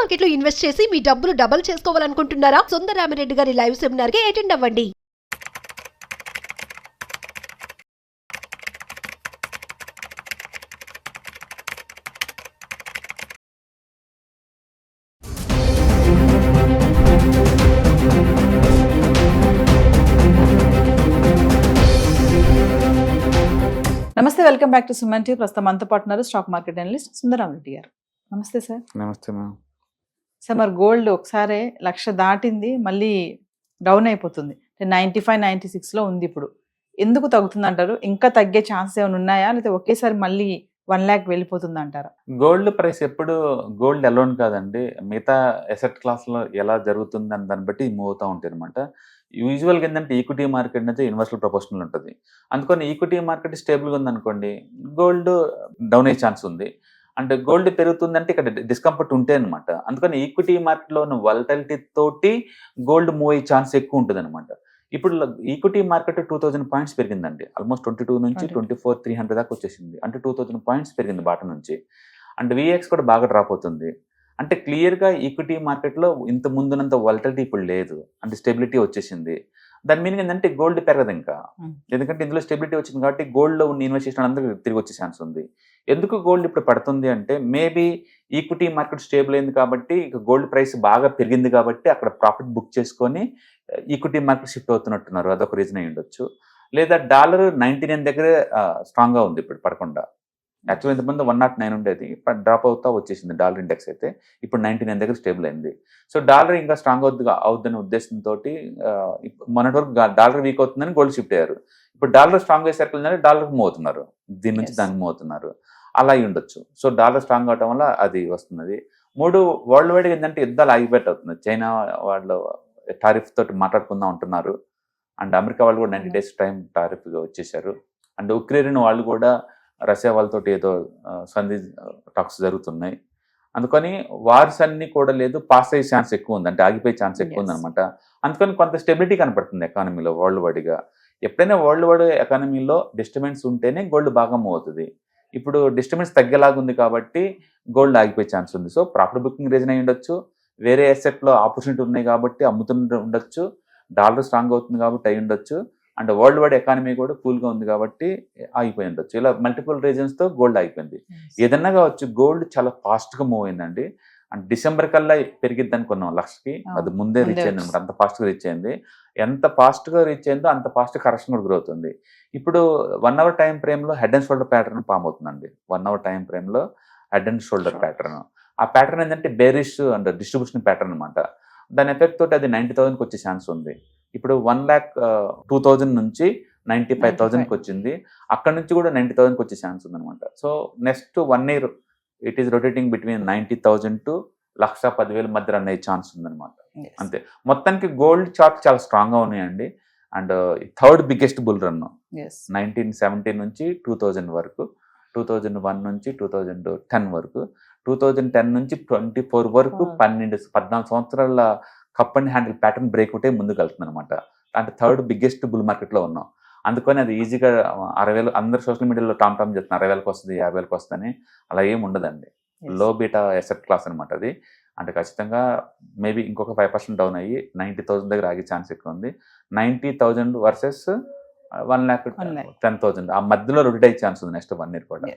Market లో invest చేసి మీ డబ్బులు డబుల్ చేసుకోవాలనుకుంటున్నారా? సుందరరామిరెడ్డి గారి లైవ్ సెమినార్ కి అటెండ్ అవ్వండి. నమస్తే, welcome back to Suman TV. ప్రస్తుతం మనతో పాటు ఉన్నారు స్టాక్ మార్కెట్ అనలిస్ట్ సుందరరామిరెడ్డి గారు. నమస్తే సార్. నమస్తే మ్యామ్. సార్, మరి గోల్డ్ ఒకసారి 1,00,000 దాటింది, మళ్ళీ డౌన్ అయిపోతుంది. 95, 96లో ఉంది ఇప్పుడు. ఎందుకు తగ్గుతుంది అంటారు? ఇంకా తగ్గే ఛాన్స్ ఏమైనా ఉన్నాయా, లేకపోతే ఒకేసారి మళ్ళీ 1,00,000 వెళ్ళిపోతుంది అంటారా? గోల్డ్ ప్రైస్ ఎప్పుడు గోల్డ్ అలోన్ కాదండి, మిగతా ఎసెట్ క్లాస్లో ఎలా జరుగుతుంది అని దాన్ని బట్టి మూవ్ అవుతూ ఉంటాయి అనమాట. యూజువల్గా ఏంటంటే ఈక్విటీ మార్కెట్ అయితే ఇన్వర్స్లో ప్రపోర్షనల్ ఉంటుంది. అందుకని ఈక్విటీ మార్కెట్ స్టేబుల్గా ఉందనుకోండి, గోల్డ్ డౌన్ అయ్యే ఛాన్స్ ఉంది. అంటే గోల్డ్ పెరుగుతుందంటే ఇక్కడ డిస్కంఫర్ట్ ఉంటే అనమాట. అందుకని ఈక్విటీ మార్కెట్లో ఉన్న వాలటిలిటీ తోటి గోల్డ్ మూవ్ అయ్యే ఛాన్స్ ఎక్కువ ఉంటుంది అనమాట. ఇప్పుడు ఈక్విటీ మార్కెట్ 2000 పాయింట్స్ పెరిగిందండి. ఆల్మోస్ట్ 22 నుంచి 24,300 దాకా వచ్చేసింది. అంటే 2000 పాయింట్స్ పెరిగింది బాటం నుంచి. అండ్ విఎక్స్ కూడా బాగా డ్రాప్ అవుతుంది. అంటే క్లియర్గా ఈక్విటీ మార్కెట్లో ఇంత ముందునంత వాలటిలిటీ ఇప్పుడు లేదు, అంటే స్టెబిలిటీ వచ్చేసింది. దాని మీనింగ్ ఏంటంటే గోల్డ్ పెరగదు ఇంకా, ఎందుకంటే ఇందులో స్టెబిలిటీ వచ్చింది కాబట్టి గోల్డ్లో ఉన్న ఇన్వెస్ట్ అందరూ తిరిగి వచ్చే ఛాన్స్ ఉంది. ఎందుకు గోల్డ్ ఇప్పుడు పడుతుంది అంటే మేబీ ఈక్విటీ మార్కెట్ స్టేబుల్ అయింది కాబట్టి, ఇక గోల్డ్ ప్రైస్ బాగా పెరిగింది కాబట్టి అక్కడ ప్రాఫిట్ బుక్ చేసుకొని ఈక్విటీ మార్కెట్ షిఫ్ట్ అవుతున్నట్టున్నారు. అదొక రీజన్ అయి ఉండొచ్చు. లేదా డాలర్ 99 దగ్గరే స్ట్రాంగ్గా ఉంది ఇప్పుడు పడకుండా. యాక్చువల్ ఇంతకుముందు 109 ఉండేది, డ్రాప్ అవుతా వచ్చేసింది డాలర్ ఇండెక్స్ అయితే. ఇప్పుడు 99 దగ్గర స్టేబుల్ అయింది. సో డాలర్ ఇంకా స్ట్రాంగ్ అవుద్దనే ఉద్దేశంతో మొన్నటి వరకు డాలర్ వీక్ అవుతుందని గోల్డ్ షిఫ్ట్ అయ్యారు. ఇప్పుడు డాలర్ స్ట్రాంగ్ అయ్యే సర్కిల్ డాలర్ మూవ్ అవుతున్నారు, దీని నుంచి దానికి మూవ్ అవుతున్నారు. అలా అయి ఉండొచ్చు. సో డాలర్ స్ట్రాంగ్ అవడం వల్ల అది వస్తున్నది. వరల్డ్ వైడ్ ఏంటంటే యుద్ధాలు ఆగిపెట్టి అవుతుంది. చైనా వాళ్ళు టారిఫ్ తోటి మాట్లాడుకుందాం అంటున్నారు. అండ్ అమెరికా వాళ్ళు కూడా 90 days టైం టారిఫ్గా వచ్చేసారు. అండ్ ఉక్రెయిన్ వాళ్ళు కూడా రష్యా వాళ్ళతో ఏదో సంధి టాక్స్ జరుగుతున్నాయి. అందుకని వార్స్ అన్ని కూడా లేదు, పాస్ అయ్యే ఛాన్స్ ఎక్కువ ఉంది, అంటే ఆగిపోయే ఛాన్స్ ఎక్కువ ఉంది అనమాట. అందుకని కొంత స్టెబిలిటీ కనపడుతుంది ఎకానమీలో వరల్డ్ వైడ్గా. ఎప్పుడైనా వరల్డ్ వైడ్ ఎకానమీలో డిస్టర్బెన్స్ ఉంటేనే గోల్డ్ బాగా మూవ్ అవుతుంది. ఇప్పుడు డిస్టర్బెన్స్ తగ్గేలాగా ఉంది కాబట్టి గోల్డ్ ఆగిపోయే ఛాన్స్ ఉంది. సో ప్రాఫిట్ బుకింగ్ రీజన్ అయి ఉండొచ్చు, వేరే అసెట్లో ఆపర్చునిటీ ఉన్నాయి కాబట్టి అమ్ముతుంటే ఉండొచ్చు, డాలర్ స్ట్రాంగ్ అవుతుంది కాబట్టి అయి ఉండొచ్చు, అండ్ వరల్డ్ వైడ్ ఎకానమీ కూడా కూల్గా ఉంది కాబట్టి ఆగిపోయి ఉండొచ్చు. ఇలా మల్టిపుల్ రీజన్స్తో గోల్డ్ ఆగిపోయింది. ఏదన్నా కావచ్చు, గోల్డ్ చాలా ఫాస్ట్గా మూవ్ అయిందండి. అండ్ డిసెంబర్ కల్లా పెరిగిద్ది అనుకున్నాం 1,00,000కి, అది ముందే రీచ్ అయింది అనమాట. అంత ఫాస్ట్గా రీచ్ అయింది. ఎంత ఫాస్ట్గా రీచ్ అయిందో అంత ఫాస్ట్ కరెక్షన్ కూడా గ్రోత్ ఉంది. ఇప్పుడు 1 hour టైం ఫ్రేమ్లో head and shoulder pattern form అవుతుందండి. 1 hour టైం ఫ్రేమ్లో హెడ్ అండ్ షోల్డర్ ప్యాటర్న్. ఆ ప్యాటర్న్ ఏంటంటే బేరిష్ అండ్ డిస్ట్రిబ్యూషన్ ప్యాటర్న్ అనమాట. దాని ఎఫెక్ట్ తోటి అది 90,000కి వచ్చే ఛాన్స్ ఉంది. ఇప్పుడు 1,02,000 నుంచి 95,000కి వచ్చింది. అక్కడ నుంచి కూడా 90,000కి వచ్చే ఛాన్స్ ఉందన్నమాట. So next 1 year it is rotating between 90,000 to 1,10,000 మధ్య రన్ అయ్యే ఛాన్స్ ఉందన్నమాట. అంతే. మొత్తానికి గోల్డ్ చార్ట్ చాలా స్ట్రాంగ్గా ఉన్నాయండి. And third biggest bull run 1970 నుంచి 2000 వరకు, 2001 నుంచి 2010 వరకు, 2010 నుంచి 24 వరకు 14 సంవత్సరాల కప్ అండ్ హ్యాండిల్ ప్యాటర్న్ బ్రేక్అవుటే ముందుకు వెళ్తుంది అనమాట. అంటే థర్డ్ బిగ్గెస్ట్ బుల్ మార్కెట్లో ఉన్నాం. అందుకని అది ఈజీగా 60,000 అందరు సోషల్ మీడియాలో టామ్ చెప్తున్నారు 60,000కి వస్తుంది, 50,000కి వస్తుందని. అలా ఏమి ఉండదండి. లో బీటా ఎసెట్ క్లాస్ అనమాట అది. అంటే ఖచ్చితంగా మేబీ ఇంకొక 5% డౌన్ అయ్యి 90,000 దగ్గర ఆగే ఛాన్స్ ఎక్కువ ఉంది. 90,000 వర్సెస్ 1,10,000 ఆ మధ్యలో రొటేట్ అయ్యే ఛాన్స్ ఉంది నెక్స్ట్ 1 year కూడా.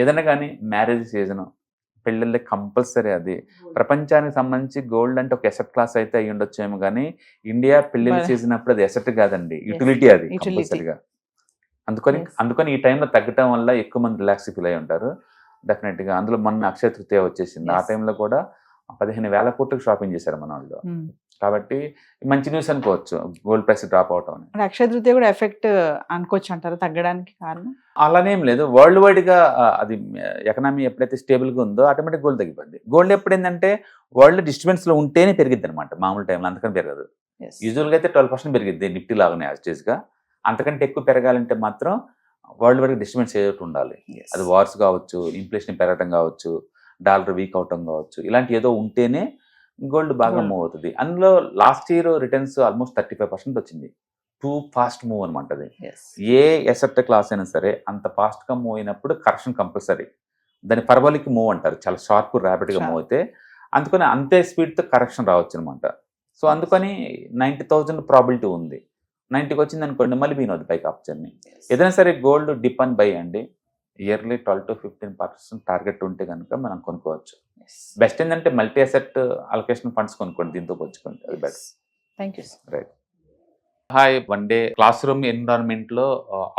ఏదైనా కానీ మ్యారేజ్ సీజన్, పెళ్ళిళ్ళే కంపల్సరీ అది. ప్రపంచానికి సంబంధించి గోల్డ్ అంటే ఒక ఎసెట్ క్లాస్ అయితే అయ్యి ఉండొచ్చేమో కానీ ఇండియా పెళ్ళిళ్ళ సీజన్ అప్పుడు అది ఎసెట్ కాదండి, యూటిలిటీ అది కంపల్సరీగా. అందుకని ఈ టైంలో తగ్గటం వల్ల ఎక్కువ మంది రిలాక్స్ ఫీల్ అయి ఉంటారు డెఫినెట్గా. అందులో మొన్న అక్షయ తృతీయ వచ్చేసింది. ఆ టైంలో కూడా 15,000 కోట్లకు షాపింగ్ చేశారు మన వాళ్ళు. కాబట్టి మంచి న్యూస్ అనుకోవచ్చు గోల్డ్ ప్రైస్ డ్రాప్ అవటం. అక్షయ తృతీయ కూడా ఎఫెక్ట్ అనుకోవచ్చు అంటారు తగ్గడానికి కారణం? అలానేం లేదు, వరల్డ్ వైడ్గా అది ఎకనామీ ఎప్పుడైతే స్టేబుల్గా ఉందో ఆటోమేటిక్ గోల్డ్ తగ్గిపోద్ది. గోల్డ్ ఎప్పుడు ఏంటంటే వరల్డ్ డిస్టర్బెన్స్లో ఉంటేనే పెరిగిద్ది అనమాట, మామూలు టైంలో అందుకని పెరగదు. యూజువల్గా అయితే 12% పెరిగిద్ది నిఫ్టీ లాగానే యాజ్గా. అంతకంటే ఎక్కువ పెరగాలంటే మాత్రం వరల్డ్ వైడ్ డిస్టర్బెన్స్ ఏదైతే ఉండాలి. అది వార్స్ కావచ్చు, ఇన్ఫ్లేషన్ పెరగడం కావచ్చు, డాలర్ వీక్ అవటం కావచ్చు, ఇలాంటి ఏదో ఉంటేనే గోల్డ్ బాగా మూవ్ అవుతుంది. అందులో లాస్ట్ ఇయర్ రిటర్న్స్ ఆల్మోస్ట్ 35% వచ్చింది. టూ ఫాస్ట్ మూవ్ అనమాట అది. ఏ ఎసెట్ క్లాస్ అయినా సరే అంత ఫాస్ట్గా మూవ్ అయినప్పుడు కరెక్షన్ కంపల్సరీ. దాన్ని పర్బలిక్ మూవ్ అంటారు, చాలా షార్ప్ ర్యాపిడ్గా మూవ్ అయితే అందుకని అంతే స్పీడ్తో కరెక్షన్ రావచ్చు అనమాట. సో అందుకని 90,000 ప్రాబిలిటీ ఉంది. 90కి వచ్చింది అనుకోండి మళ్ళీ వినోద్ పైకి ఆప్షన్ని. ఏదైనా సరే గోల్డ్ డిప్ అండ్ బై అండి. ఇయర్లీ 12-15% టార్గెట్ ఉంటే కనుక మనం కొనుక్కోవచ్చు. బెస్ట్ ఏంటంటే మల్టీ అసెట్ అలొకేషన్ ఫండ్స్ కొనుక్కోండి దీంతో పోల్చుకోండి, అది better. Thank you. Right. Hi, one day classroom ఎన్విరాన్మెంట్లో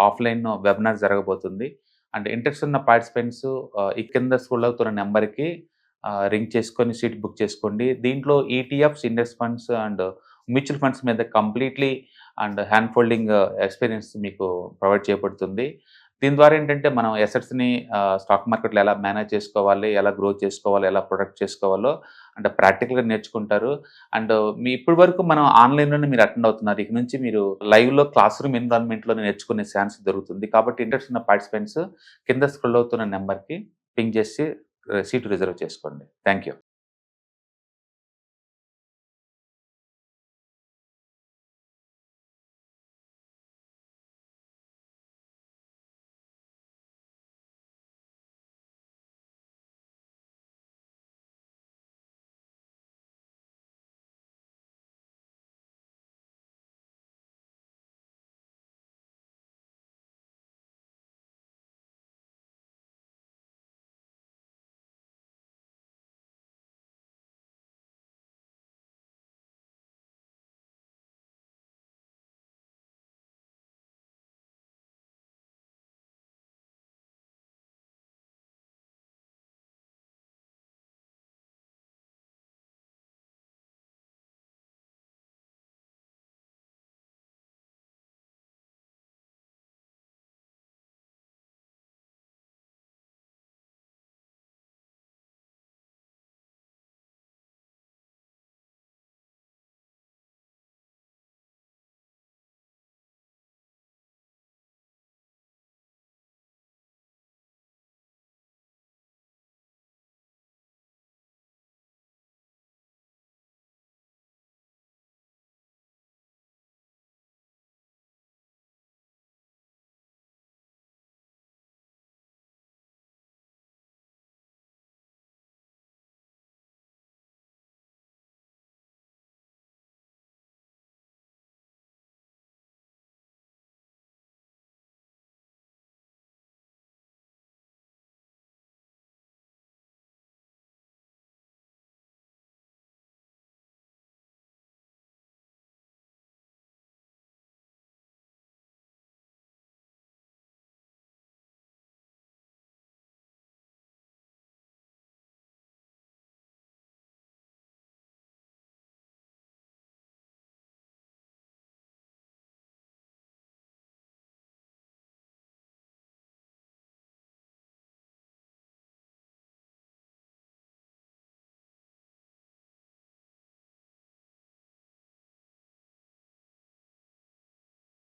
ఆఫ్లైన్ వెబినార్ జరగబోతుంది. అండ్ ఇంట్రెస్ట్ ఉన్న పార్టిసిపెంట్స్ ఈ కింద స్క్రోల్ అవుతున్న నెంబర్కి రింగ్ చేసుకొని సీట్ బుక్ చేసుకోండి. దీంట్లో ETFs, index funds and mutual funds మీద completely and hand holding experience మీకు ప్రొవైడ్ చేయబడుతుంది. దీని ద్వారా ఏంటంటే మనం ఎసెట్స్ని స్టాక్ మార్కెట్లో ఎలా మేనేజ్ చేసుకోవాలి, ఎలా గ్రో చేసుకోవాలి, ఎలా ప్రొడక్ట్ చేసుకోవాలో అంటే ప్రాక్టికల్గా నేర్చుకుంటారు. అండ్ మీ ఇప్పటి వరకు మనం ఆన్లైన్లోనే మీరు అటెండ్ అవుతున్నారు. ఇక నుంచి మీరు లైవ్లో క్లాస్ రూమ్ ఎన్విరాన్మెంట్లో నేర్చుకునే ఛాన్స్ దొరుకుతుంది. కాబట్టి ఇంట్రెస్ట్ ఉన్న పార్టిసిపెంట్స్ కింద స్క్రోల్ అవుతున్న నెంబర్కి పింగ్ చేసి సీటు రిజర్వ్ చేసుకోండి. Thank you.